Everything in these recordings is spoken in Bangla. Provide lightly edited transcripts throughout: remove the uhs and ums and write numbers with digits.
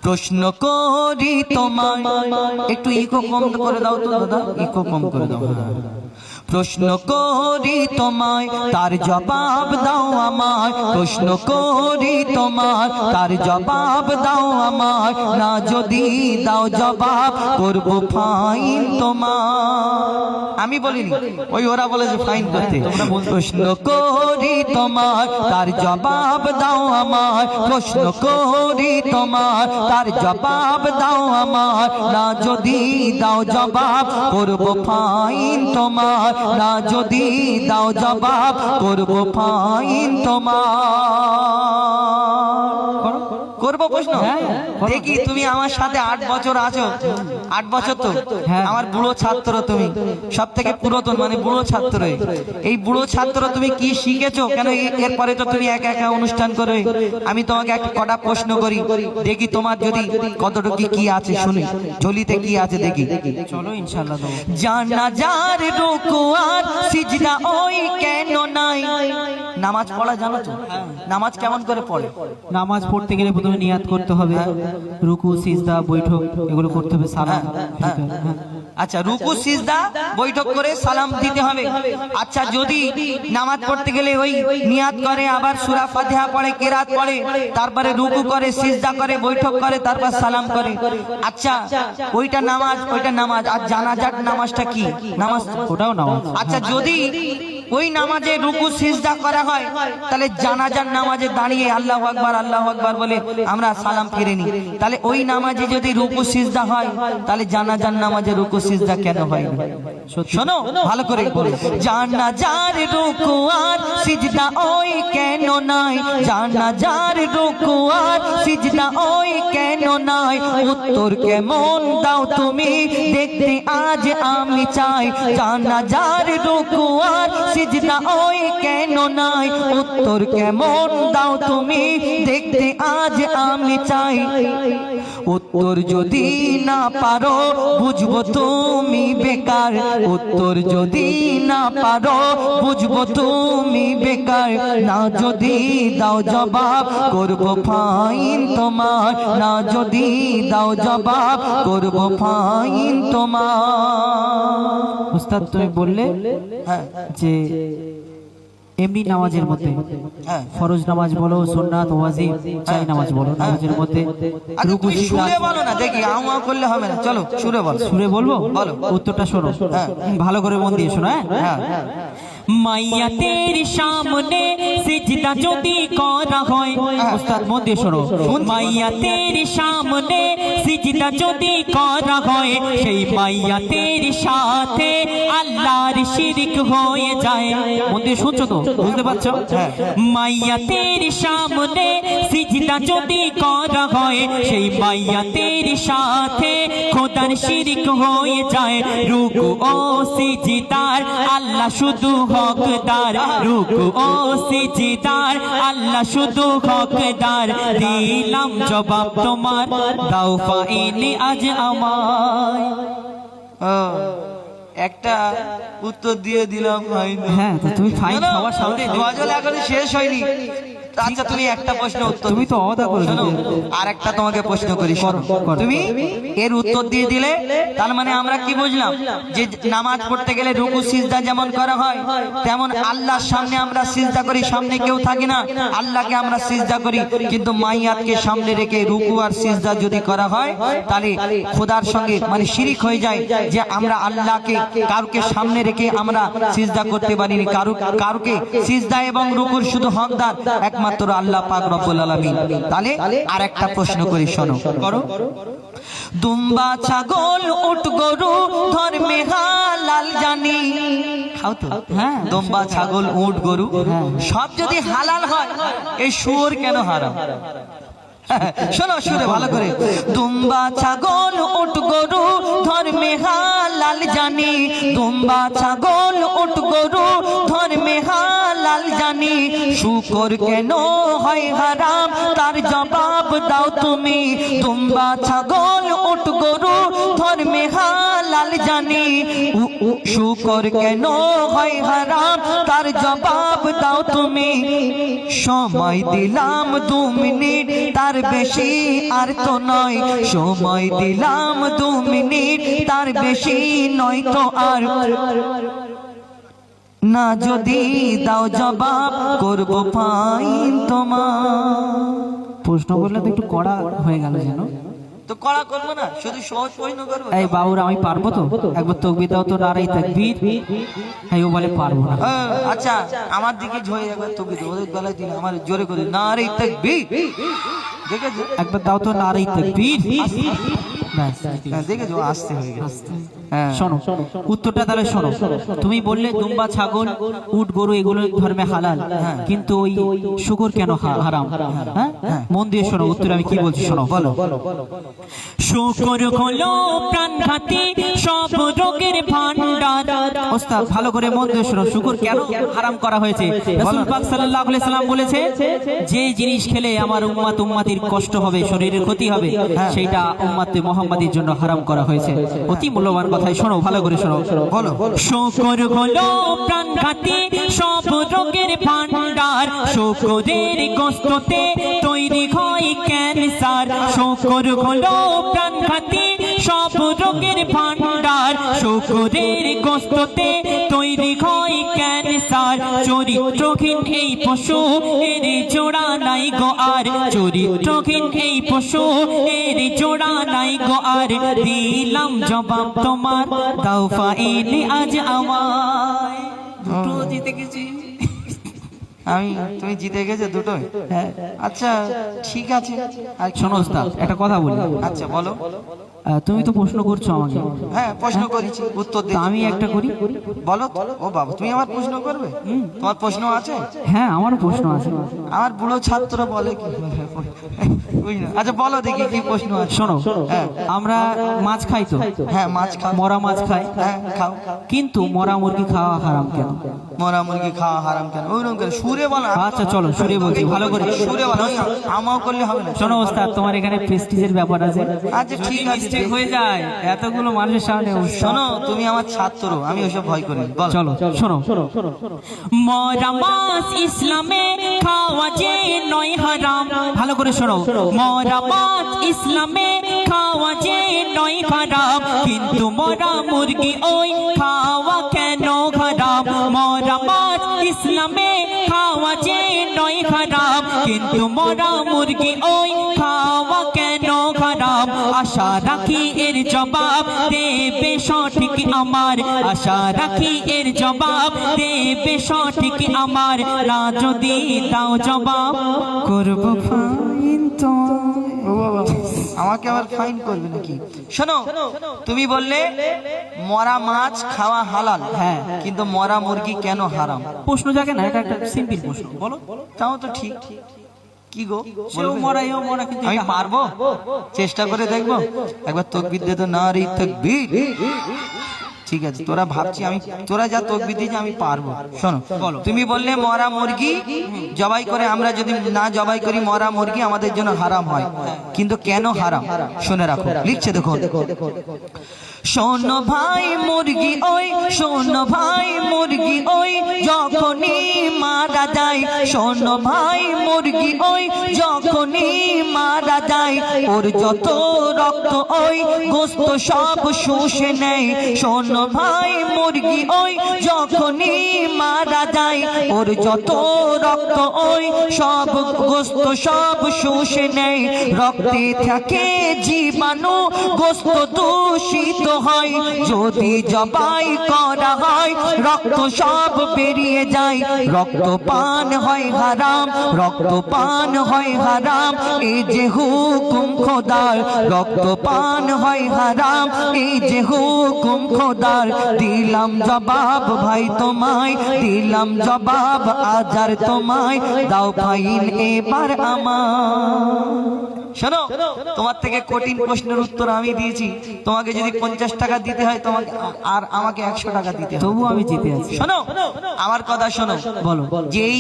প্রশ্ন করি তোমায়, একটু ইকো কম করে দাও তো দাদা, ইকো কম করে দাও। প্রশ্ন করি তোমায়, তার জবাব দাও আমায়। প্রশ্ন করি তোমায়, তার জবাব দাও আমায়। না যদি দাও জবাব, করব ফাইন তোমায়। আমি বলিনি, ওই ওরা বলেছে ফাইন করতে। প্রশ্ন করি তোমায়, তার জবাব দাও আমায়। প্রশ্ন করি তোমায়, তার জবাব দাও আমায়। না যদি দাও জবাব, করব ফাইন তোমায়। না যদি দাও জবাব, করব ফাইন তোমার। করবো প্রশ্ন? দেখি তুমি আমার সাথে 8 বছর আছো, 8 বছর তো আমার বুড়ো ছাত্র, তুমি সব থেকে পুরাতন মানে বুড়ো ছাত্র। এই বুড়ো ছাত্র তুমি কি শিখেছো? কেন এরপরে তো তুমি একা একা অনুষ্ঠান করে। আমি তোমাকে একটা কটা প্রশ্ন করি, দেখি তোমার যদি কতটুকু কি আছে শুনি, ঝুলিতে কি আছে দেখি। চলো ইনশাআল্লাহ। জানাজার রুকু আর সিজদা ওই কেন নাই? নামাজ পড়া জানো তো? নামাজ কেমন করে পড়ে? নামাজ পড়তে গেলে প্রথমে নিয়াত করতে হবে, রুকু সিজদা বৈঠক এগুলো করতে হবে, সালাম। আচ্ছা, রুকু সিজদা বৈঠক করে সালাম দিতে হবে। আচ্ছা, যদি নামাজ পড়তে গেলে ওই নিয়াত করে, আবার সূরা ফাতিহা পড়ে, কিরাত পড়ে, তারপরে রুকু করে, সিজদা করে, বৈঠক করে, তারপর সালাম করে, আচ্ছা ওইটা নামাজ? ওইটা নামাজ। আর জানাজার নামাজটা কি নামাজ? ওটাও নামাজ। আচ্ছা, যদি ওই নামাজে রুকু সিজদা করা হয়, তাহলে জানাজার নামাজে দাঁড়িয়ে আল্লাহু আকবার আল্লাহু আকবার বলে আমরা সালাম ফিরে নিই। তাহলে ওই নামাজে যদি রুকু সিজদা হয়, তাহলে জানাজার নামাজে রুকু সিজদা কেন হয় না? শোনো ভালো করে, জানাজার রুকু আর সিজদা ওই কেন নাই? জানাজার রুকু আর সিজদা ওই কেন নাই? উত্তর কেমন দাও তুমি, দেখতে আজ আমি চাই। জানাজার রুকু আর সিজদা ওই কেন নাই? উত্তর কেমন দাও তুমি, দেখতে আজ আমি চাই। উত্তর যদি না পারো, বুঝবো তুমি বেকার। উত্তর যদি না পারো, বুঝবো তুমি বেকার। না যদি দাও জবাব, করব ফাইন তোমার। না যদি দাও জবাব, করব ফাইন তোমার। উস্তাদ তুমি বললে যে এমনি নামাজের মধ্যে ফরজ নামাজ বলো, সুন্নাত, ওয়াজিব, চাই নামাজ বলো, নামাজের মধ্যে রুকু সিজদা। সুরে বলো না, দেখি আমা করলে হবে না, চলো সুরে বলো। সুরে বলবো? বলো। উত্তরটা শোনো, ভালো করে মন দিয়ে শোনো। হ্যাঁ, মাইয়াতের সামনে সিজদা যদি করা হয়, উস্তাদ মন দিয়ে শোনো, মাইয়াতের সামনে সিজদা যদি করা হয়, সেই মাইয়াতের সাথে আল্লাহর শিরক হয়ে যায়। মন দিয়ে শুনছো তো? বুঝতে পারছো? মাইয়াতের সামনে সিজদা যদি করা হয়, সেই মাইয়াতের সাথে খোদার শিরক হয়ে যায়। রুকু ও সিজদার আল্লাহ শুধু হকদার। রুকু ও সিজদার আল্লাহ শুধু হকদার। দিলাম জবাব তোমার, দাও ফাইনে আজ আমায়। একটা উত্তর দিয়ে দিলাম। হ্যাঁ, তো তুমি ফাইন খাওয়ার সামনে গজল এখনো শেষ হয়নি। আচ্ছা, তুমি একটা প্রশ্ন উত্তর, তুমি তো অদা করে দাও। আর একটা তোমাকে প্রশ্ন করি, তুমি এর উত্তর দিয়ে দিলে, তার মানে আমরা কি বুঝলাম? যে নামাজ পড়তে গেলে রুকু সিজদা যেমন করা হয়, তেমন আল্লাহর সামনে আমরা সিজদা করি। সামনে কেউ থাকে না, আল্লাহকে আমরা সিজদা করি। কিন্তু মাইয়াতকে সামনে রেখে রুকু আর সিজদা যদি করা হয়, তাহলে খোদার সঙ্গে মানে শিরিক হয়ে যায়। যে আমরা আল্লাহকে কারুকে সামনে রেখে আমরা সিজদা করতে পারিনি। কারুকে সিজদা এবং রুকুর শুধু হকদার একমাত্র আল্লাহ পাক রব্বুল আলামিন। তাহলে আর একটা প্রশ্ন করি, শোনো করো। দুম্বা, ছাগল, উট, গরু ধর্মে হালাল জানি। খাও তো? হ্যাঁ, দুম্বা, ছাগল, উট, গরু সব যদি হালাল হয়, এই শুয়োর কেন হারাম? শোনো সুরে ভালো করে। দুম্বা, ছাগল, উট, গরু ধর্মে হালাল জানি। দুম্বা, ছাগল, উট, গরু ধর্মে হালাল জানি, শুকর কেন হয় হারাম তার জবাব দাও তুমি। দুম্বা ছাগল উট গরু ধর্মে হালাল জানি, শুকর কেন হয় হারাম তার জবাব দাও তুমি। সময় দিলাম 2 মিনিট তার বেশি আর তো নয়, সময় দিলাম 2 মিনিট তার বেশি নয় তো আর। না যদি দাও জবাব করব ফাইন তোমার। প্রশ্ন করলে তো একটু কড়া হয়ে গেল যেন। তো কড়া করবো না, শুধু সহজ প্রশ্ন করবো। এই বাবুরা আমি পারবো তো? একবার তাকবীর দাও তো, নারাই তাকবীর। এই ও বলে পারবো না। আচ্ছা আমার দিকে ঝরে একবার তাকবীর দাও, ওদের গলায় দিন আমার জোরে করে নারাই তাকবীর। দেখেছো একবার দাও তো নারাই তাকবীর। ব্যাস, দেখেছো আসতে হয়ে গেছে। শোনো উত্তরটা তাহলে শোনো। তুমি বললে দুম্বা ছাগল উট গরু এগুলো ধর্মে হালাল, কিন্তু ওই শুকর কেন হারাম? হ্যাঁ, মন দিয়ে শোনো উত্তর আমি কি বলছি শোনো। বলো। শুকর হলো প্রাণঘাতী সব রোগের ভান্ডার। ওস্তাদ ভালো করে মন দিয়ে শোনো, শুকর কেন হারাম করা হয়েছে? রাসূল পাক সাল্লাল্লাহু আলাইহি সাল্লাম বলেছে, যে জিনিস খেলে আমার উম্মতির কষ্ট হবে, শরীরের ক্ষতি হবে, সেইটা উম্মতে মুহাম্মাদির জন্য হারাম করা হয়েছে। অতি মূল্যবান কথাই, শোনো ভালো করে শোনো। বলো। শুকর হলো প্রাণঘাতী সব রোগের ভান্ডার, শুকরের গোশতে তৈরি হয় ক্যান্সার। শুকর হলো প্রাণঘাতী সব রোগের ভান্ডার, শুকরের গোশতে তৈরি হয় ক্যান্সার। চরিত্রহীন এই পশু এর জোড়া নাই গো আর, চরিত্রহীন এই পশু এর জোড়া নাই গো আর। দিলাম জবাব তোমার, দাও ফাইল আজ আমায়। দুটো জিতে গেছি আমি। তুমি জিতে গেছো দুটোই? আচ্ছা ঠিক আছে। আর শোনো ওস্তাদ একটা কথা বলি। আচ্ছা বলো। তুমি তো প্রশ্ন করছো আমাকে। হ্যাঁ প্রশ্ন করেছি, উত্তর দিই। আমি একটা করি। বলো। ও বাবা তুমি আমার প্রশ্ন করবে? তোমার প্রশ্ন আছে? হ্যাঁ আমারও প্রশ্ন আছে। আমার বুড়ো ছাত্র বলে কি বুঝলো। আচ্ছা বলো দেখি কি প্রশ্ন আছে। শোনো, আমরা মাছ খাই তো। হ্যাঁ মাছ খাও। মরা মাছ খাই। হ্যাঁ খাও। কিন্তু মরা মুরগি খাওয়া হারাম কেন? মরা মুরগি খাওয়া হারাম কেন? ওইরকম কেন? সুরে বলো। আচ্ছা চলো সুরে বলছি, ভালো করে সুরে বলো, আমাও করলে হবে না। শোনো ওস্তাদ, তোমার এখানে প্রেস্টিজের ব্যাপার আছে। আচ্ছা ঠিক আছে, মিস্টেক হয়ে যায় এতগুলো মানুষের সামনে। শোনো তুমি আমার ছাত্র, আমি ওইসব ভয় করি। চলো শোনো। মরা মাছ ইসলামে খাওয়া যে নয় হারাম। ভালো করে শোনো। মরা মাছ ইসলামে খাওয়া যে নয় হারাম, কিন্তু মরা মুরগি ওই খাওয়া কেন হারাম? মরা মাছ ইসলামে খাওয়া যে নয় হারাম, কিন্তু মরা মুরগি ওই খাওয়া কেন হারাম? আশা রাখি এর জবাব দেবে সঠিক আমার, আশা রাখি এর জবাব দেবে সঠিক আমার। না যদি দাও জবাব করব ফাইন তোমার। আমাকে আবার ফাইন করবে নাকি? শোনো তুমি বললে মরা মাছ খাওয়া হালাল, হ্যাঁ, কিন্তু মরা মুরগি কেন হারাম? প্রশ্ন জাগে না, এটা একটা সিম্পল প্রশ্ন। বলো। তাও তো ঠিক। কি গো সেও মরা এও মরা, কিন্তু আমি পারবো? চেষ্টা করে দেখবো। একবার তাকবীর দে তো, নারী তাকবীর। ঠিক আছে তোরা ভাবছি আমি, তোরা যা তাকবীর দিয়েছিস আমি পারবো। শোনো তুমি বললে মরা মুরগি জবাই করে, আমরা যদি না জবাই করি মরা মুরগি আমাদের জন্য হারাম হয়, কিন্তু কেন হারাম শুনে রাখো। লিখছে দেখো। শোনো ভাই মুরগি ওই, শোনো ভাই মুরগি ওই যখনই মারা যায়, শোনো ভাই মুরগি ওই যখনই মারা যায়, ওর যত রক্ত ওই গোস্ত সব শুষে নেয়। শোনো ভাই মুরগি ওই যখনই মারা যায়, ওর যত রক্ত ওই সব গোস্ত সব শুষে নেয়। রক্তে থাকে জীবাণু, গোস্ত দূষিত হয়, যদি জবাই করা হয় রক্ত সব বেরিয়ে যায়। রক্তপান হয় হারাম, রক্তপান হয় হারাম, এই যে হুকুম খোদার। রক্তপান হয় হারাম, এই যে হুকুম খোদার। দিলাম জবাব ভাই তোমায়, দিলাম জবাব আজার তোমায়, দাও ফাইন এবার আমার। শোনো, তোমার থেকে কঠিন প্রশ্নের উত্তর আমি দিয়েছি, তোমাকে যদি 50 টাকা দিতে হয় তোমাকে আর আমাকে 100 টাকা দিতে হবে, তবু আমি জিতে আছি। শোনো আমার কথা শোনো, বলো। যেই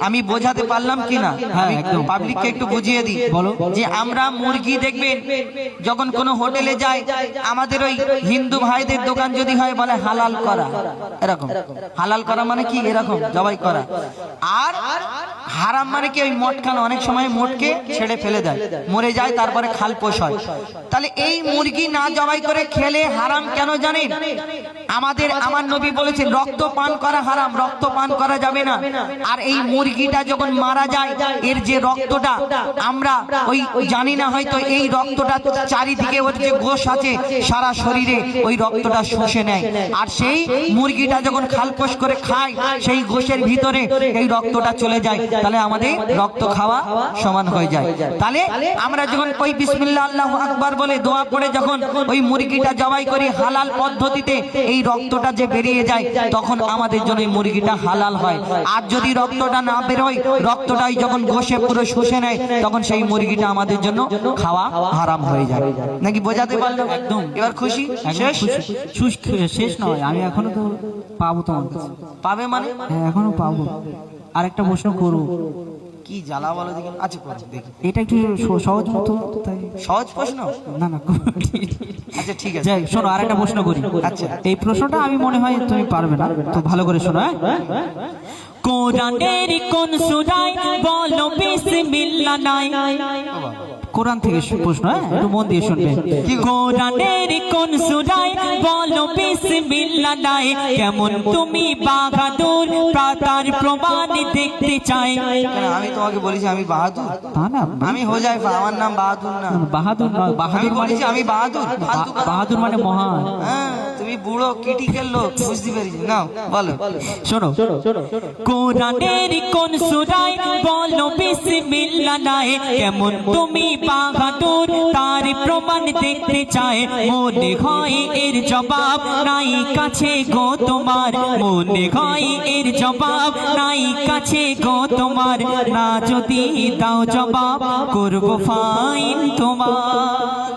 আমি বোঝাতে পারলাম কিনা, হ্যাঁ, আমি একদম। পাবলিককে একটু বুঝিয়ে দিই। বলো। যে আমরা মুরগি দেখবেন যখন কোনো হোটেলে যাই, আমাদের ওই হিন্দু ভাইদের দোকান যদি হয় বলে হালাল করা, এরকম হালাল করা মানে কি, এরকম জবাই করা। আর হারাম মানে কি, ওই মটকানো, অনেক সময় মটকে ছেড়ে ফেলে দেয়, মরে যায়, তারপরে খালপোষ হয়। তাহলে এই মুরগি না জবাই করে খেলে হারাম কেন জানেন? আমার নবী বলেছেন রক্ত পান করা হারাম, রক্ত পান করা যাবে না। আর এই মুরগিটা যখন মারা যায়, এর যে রক্তটা আমরা ওই জানি না, হয়তো এই রক্তটা চারিদিকে ওর যে গোশ আছে সারা শরীরে, ওই রক্তটা শুষে নেয়। আর সেই মুরগিটা যখন খালপোষ করে খায়, সেই গোশের ভিতরে এই রক্তটা চলে যায়, তাহলে আমাদের রক্ত খাওয়া সমান হয়ে যায়। তাহলে আমরা যখন ওই বিসমিল্লাহ আল্লাহু আকবার বলে দোয়া পড়ে যখন ওই মুরগিটা জবাই করি হালাল পদ্ধতিতে, এই রক্তটা যে বেরিয়ে যায়, তখন আমাদের জন্য এই মুরগিটা হালাল হয়। আর যদি রক্তটা না বেরোয়, রক্তটাই যখন গোশে পুরো শুষে নেয়, তখন সেই মুরগিটা আমাদের জন্য খাওয়া হারাম হয়ে যায়। নাকি বোঝাতে পারলাম? একদম। এবার খুশি? শেষ? শেষ নয়, আমি এখনো তো পাবো তোমার কাছে। পাবে মানে? হ্যাঁ, এখনো পাবো। আরেকটা প্রশ্ন করবো। কি জ্বালা বলো দেখি। আচ্ছা করো, দেখি। এটা একটু সহজ মতো, তাই সহজ প্রশ্ন? না না, আচ্ছা ঠিক আছে, যাই শোনো, আরেকটা প্রশ্ন করি। আচ্ছা। এই প্রশ্নটা আমি মনে হয় তুমি পারবে না, তো ভালো করে শোনো। কোরআনের কোন সূরায় বলো বিসমিল্লাহ নাই? কোরআন থেকে প্রশ্ন, একটু মন দিয়ে শুনবে। কোরআনের কোন সূরায় বলো বিসমিল্লাহ নাই? কেমন তুমি বাহাদুর, তার প্রমাণ দেখতে চাই। আমি তোমাকে বলেছি আমি বাহাদুর? তা না, আমি হোজাইফা, আমার নাম বাহাদুর না। বাহাদুর নয়, আমি বাহাদুর মানে বলেছি আমি বাহাদুর। বাহাদুর মানে মহান। হ্যাঁ, তুমি বুড়ো ক্রিটিক্যাল লোক, বুঝতে পেরেছি। নাও বলো। শোনো, কোরআনের কোন সূরায় বলো বিসমিল্লাহ নাই? কেমন তুমি বাহাদুর, তার প্রমাণ দেখতে চায়। মনে হয় এর জবাব নাই কাছে গো তোমার, মনে হয় এর জবাব নাই কাছে গো তোমার। না যদি দাও জবাব, করব ফাইন তোমার।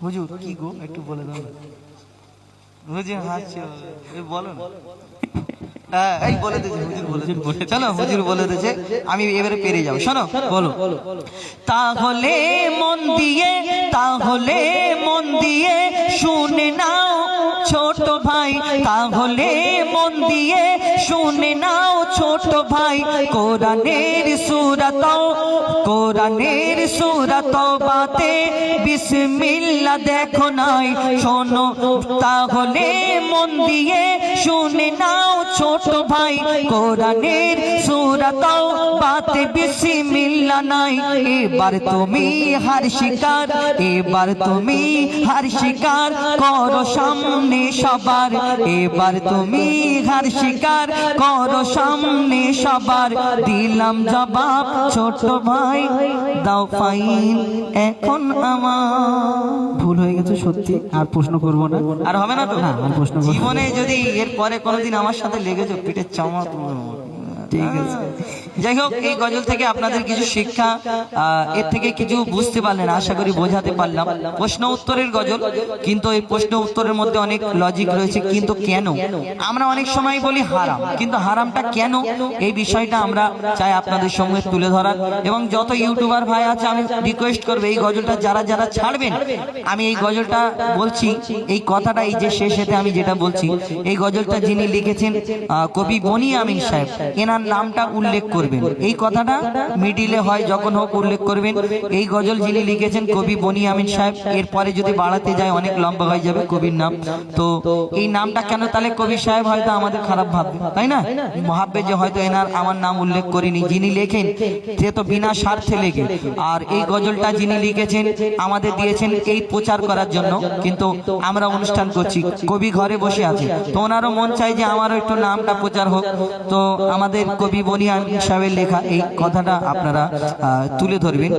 হুজুর কি গো, একটু বলে দাও। হুজুর হাসছো, বলো না। হ্যাঁ, এই বলে দিয়েছে হুজুর, বলে দিয়েছে। চলো হুজুর বলে দিয়েছে, আমি এবারে পেরে যাবো। শোনো, বলো। তাহলে মন দিয়ে শুনে নাও ছোট ভাই, তাহলে মন দিয়ে শুনে নাও ছোট ভাই। কোরআনের সূরা তওবাতে বিসমিল্লাহ দেখো নাই। শোনো, তাহলে মন দিয়ে শুনে নাও ছোট ভাই। কোরআনের সূরা তওবাতে বিসমিল্লাহ নাই। এবার তুমি হার স্বীকার করো সামনে সবার। এবার তুমি হার স্বীকার করো সামনে সবার। দিলাম জবাব ছোট ভাই, দাও ফাইন এখন আমার। ভুল হয়ে গেছে সত্যি, আর প্রশ্ন করবো না। আর হবে না তো? না, আর প্রশ্ন করবো না। জীবনে যদি এর পরে কোনোদিন আমার সাথে লেগেছো, পিঠের চামড়া তুলে নেবো। ঠিক আছে, যাই হোক, এই গজল থেকে আপনাদের কিছু শিক্ষা, এর থেকে কিছু বুঝতে পারলেন, আশা করি বোঝাতে পারলাম। প্রশ্ন উত্তরের গজল, কিন্তু এই প্রশ্ন উত্তরের মধ্যে অনেক লজিক রয়েছে। কিন্তু কেন আমরা অনেক সময় বলি হারাম, কিন্তু হারামটা কেন, এই বিষয়টা আমরা চাই আপনাদের সঙ্গে তুলে ধরার। এবং যত ইউটিউবার ভাই আছে, আমি রিকোয়েস্ট করবো এই গজলটা যারা ছাড়বেন, আমি এই গজলটা বলছি, এই কথাটা এই যে শেষেতে আমি যেটা বলছি, এই গজলটা যিনি লিখেছেন কবি বনি আমিন সাহেব, এনার নামটা উল্লেখ করবেন। এই কথাটা মিডিলে হয় যখন হোক উল্লেখ করবেন। এই গজল যিনি লিখেছেন কবি বনি আমিন সাহেব। এরপরে যদি বাড়াতে যায় অনেক লম্বা হয়ে যাবে কবির নাম। তো এই নামটা কেন, তাহলে কবি সাহেব হয়তো আমাদের খারাপ ভাববে, তাই না? ভাববে যে হয়তো আমার নাম উল্লেখ করিনি। যিনি লেখেন সে তো বিনা স্বার্থে লেখে। আর এই গজলটা যিনি লিখেছেন আমাদের দিয়েছেন এই প্রচার করার জন্য। কিন্তু আমরা অনুষ্ঠান করছি, কবি ঘরে বসে আছে, তো ওনারও মন চাই যে আমারও একটু নামটা প্রচার হোক। তো আমাদের কবি বনি আমিন সাহেবের লেখা এই কথাটা আপনারা তুলে ধরবেন।